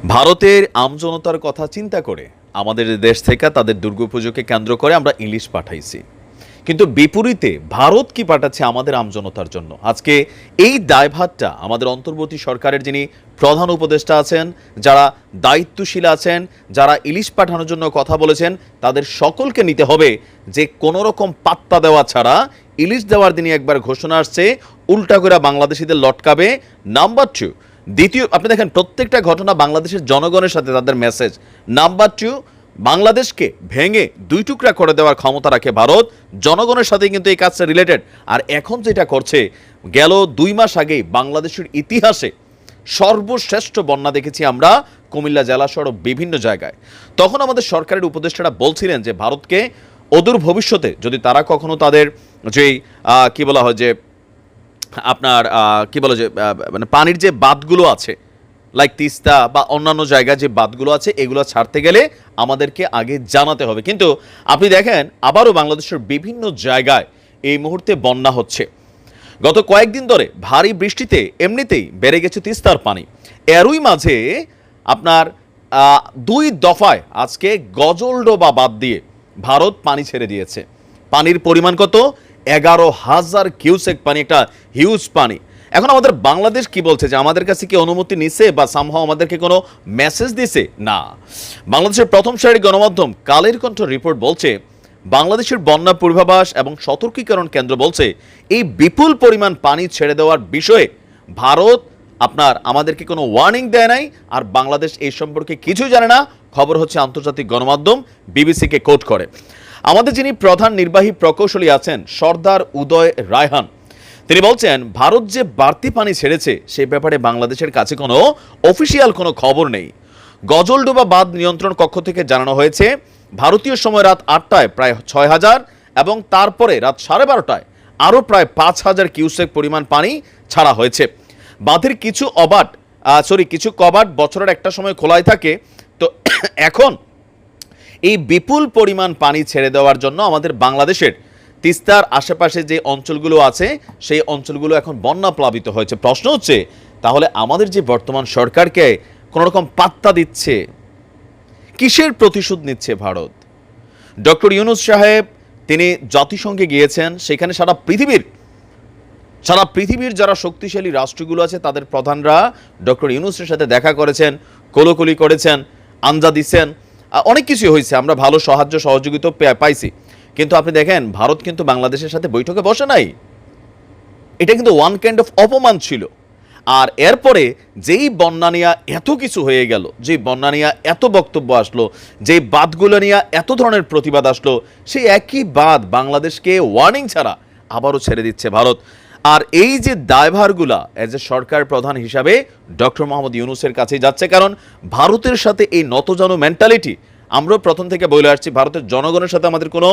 ভারতের আমজনতার কথা চিন্তা করে আমাদের দেশ থেকে তাদের দুর্গাপুজোকে কেন্দ্র করে আমরা ইলিশ পাঠাইছি, কিন্তু বিপরীতে ভারত কি পাঠাচ্ছে আমাদের আমজনতার জন্য? আজকে এই দায়ভারটা আমাদের অন্তর্বর্তী সরকারের যিনি প্রধান উপদেষ্টা আছেন, যারা দায়িত্বশীল আছেন, যারা ইলিশ পাঠানোর জন্য কথা বলেছেন, তাদের সকলকে নিতে হবে যে কোনো রকম পাত্তা দেওয়া ছাড়া ইলিশ দেওয়ার দিনই একবার ঘোষণা আসছে, উল্টা করে বাংলাদেশিদের লটকাবে। নাম্বার 2, দ্বিতীয়, আপনি দেখেন প্রত্যেকটা ঘটনা বাংলাদেশের জনগণের সাথে তাদের মেসেজ। নাম্বার 2, বাংলাদেশকে ভেঙে দুই টুকরা করে দেওয়ার ক্ষমতা রাখে ভারত, জনগণের সাথে কিন্তু এই কাজটা রিলেটেড। আর এখন যেটা করছে, গেল 2 মাস আগেই বাংলাদেশের ইতিহাসে সর্বশ্রেষ্ঠ বন্যা দেখেছি আমরা কুমিল্লা জেলাসহ বিভিন্ন জায়গায়। তখন আমাদের সরকারের উপদেষ্টারা বলছিলেন যে ভারতকে অদূর ভবিষ্যতে যদি তারা কখনো তাদের যেই কি বলা হয় যে আপনার কি বলে যে মানে পানির যে বাঁধগুলো আছে, লাইক তিস্তা বা অন্যান্য জায়গায় যে বাঁধগুলো আছে, এগুলো ছাড়তে গেলে আমাদেরকে আগে জানাতে হবে। কিন্তু আপনি দেখেন আবারও বাংলাদেশের বিভিন্ন জায়গায় এই মুহূর্তে বন্যা হচ্ছে। গত কয়েকদিন ধরে ভারী বৃষ্টিতে এমনিতেই বেড়ে গেছে তিস্তার পানি। এরই মাঝে আপনার 2 দফায় আজকে গজলডোবা বাঁধ দিয়ে ভারত পানি ছেড়ে দিয়েছে। পানির পরিমাণ কত? 11,000 কিউসেক পানি, একটা হিউজ পানি। এখন আমাদের বাংলাদেশ কি বলছে যে আমাদের কাছে কি অনুমতি নিছে বা সামহাও আমাদেরকে কোনো মেসেজ দিছে? না। বাংলাদেশের প্রথম সারির গণমাধ্যম কালের কণ্ঠ রিপোর্ট বলছে, বাংলাদেশের বন্যা পূর্বাভাস এবং সতর্কীকরণ কেন্দ্র বলছে এই বিপুল পরিমাণ পানি ছেড়ে দেওয়ার বিষয়ে ভারত আমাদেরকে কোনো ওয়ার্নিং দেয় নাই, আর বাংলাদেশ এই সম্পর্কে কিছু জানে না। খবর হচ্ছে আন্তর্জাতিক গণমাধ্যম বিবিসিকে কোট করে। আমাদের যিনি প্রধান নির্বাহী প্রকৌশলী আছেন সর্দার উদয় রায়হান, তিনি বলছেন ভারত যে বাড়তি পানি ছেড়েছে সে ব্যাপারে বাংলাদেশের কাছে কোনো অফিসিয়াল কোনো খবর নেই। গজলডোবা বাঁধ নিয়ন্ত্রণ কক্ষ থেকে জানানো হয়েছে ভারতীয় সময় রাত 8টায় প্রায় 6,000 এবং তারপরে রাত 12:30টায় আরও প্রায় 5,000 কিউসেক পরিমাণ পানি ছাড়া হয়েছে। বাঁধের কিছু কবাট বছরের একটা সময় খোলাই থাকে। তো এখন এই বিপুল পরিমাণ পানি ছেড়ে দেওয়ার জন্য আমাদের বাংলাদেশের তিস্তার আশেপাশে যে অঞ্চলগুলো আছে সেই অঞ্চলগুলো এখন বন্যা প্লাবিত হয়েছে। প্রশ্ন হচ্ছে, তাহলে আমাদের যে বর্তমান সরকারকে কোনো রকম পাত্তা দিচ্ছে, কিসের প্রতিশোধ নিচ্ছে ভারত? ডক্টর ইউনূস সাহেব তিনি জাতিসংঘে গিয়েছেন, সেখানে সারা পৃথিবীর যারা শক্তিশালী রাষ্ট্রগুলো আছে তাদের প্রধানরা ডক্টর ইউনূসের সাথে দেখা করেছেন, কোলাকুলি করেছেন, আঞ্জা দিচ্ছেন, অনেক কিছু হয়েছে, আমরা ভালো সাহায্য সহযোগিতা পাইছি। কিন্তু আপনি দেখেন ভারত কিন্তু বাংলাদেশের সাথে বৈঠকে বসে নাই। এটা কিন্তু ওয়ান কাইন্ড অফ অপমান ছিল। আর এরপরে যেই বন্যা নিয়ে এত কিছু হয়ে গেল, যেই বন্যা নিয়ে এত বক্তব্য আসলো, যেই বাঁধগুলো নিয়ে এত ধরনের প্রতিবাদ আসলো, সেই একই বাঁধ বাংলাদেশকে ওয়ার্নিং ছাড়া আবারও ছেড়ে দিচ্ছে ভারত। আর এই যে দায়ভারগুলা এজ এ সরকার প্রধান হিসাবে ডক্টর মোহাম্মদ ইউনূসের কাছেই যাচ্ছে, কারণ ভারতের সাথে এই নতজানু মেন্টালিটি আমরাও প্রথম থেকে বলে আসছি। ভারতের জনগণের সাথে আমাদের কোনো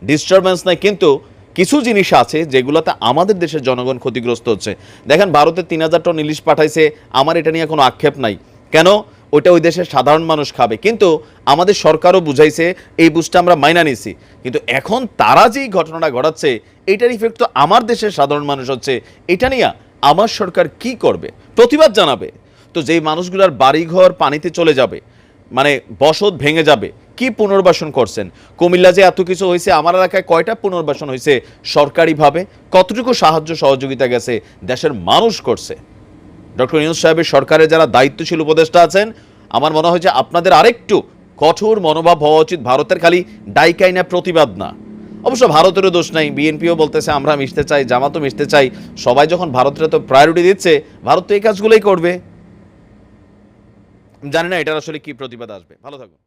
ডিস্টারবেন্স নাই, কিন্তু কিছু জিনিস আছে যেগুলোতে আমাদের দেশের জনগণ ক্ষতিগ্রস্ত হচ্ছে। দেখেন ভারতের 3,000 টন ইলিশ পাঠাইছে, আমার এটা নিয়ে কোনো আক্ষেপ নাই। কেন? ওইটা ওই দেশের সাধারণ মানুষ খাবে। কিন্তু আমাদের সরকারও বুঝাইছে, এই বুঝটা আমরা মাইনা নিছি। কিন্তু এখন তারা যেই ঘটনাটা ঘটাচ্ছে এইটার ইফেক্ট তো আমার দেশের সাধারণ মানুষ হচ্ছে। এটা নিয়ে আমার সরকার কি করবে? প্রতিবাদ জানাবে। তো যেই মানুষগুলোর বাড়িঘর পানিতে চলে যাবে, মানে বসত ভেঙে যাবে, কি পুনর্বাসন করছেন? কুমিল্লা যে এত কিছু হয়েছে, আমার এলাকায় কয়টা পুনর্বাসন হয়েছে সরকারিভাবে? কতটুকু সাহায্য সহযোগিতা গেছে? দেশের মানুষ করছে। ডক্টর ইউনূস সাহেবের সরকারের যারা দায়িত্বশীল উপদেষ্টা আছেন, আমার মনে হয় যে আপনাদের আরেকটু কঠোর মনোভাব হওয়া উচিত। ভারতের খালি ডাইকাইনা প্রতিবাদ না। অবশ্য ভারতেরও দোষ নাই, বিএনপিও বলতেছে আমরা মিশতে চাই, জামাতও মিশতে চাই। সবাই যখন ভারতের তো প্রায়োরিটি দিচ্ছে, ভারত তো এই কাজগুলোই করবে। জানি না এটার আসলে কি প্রতিবাদ আসবে। ভালো থাকুন।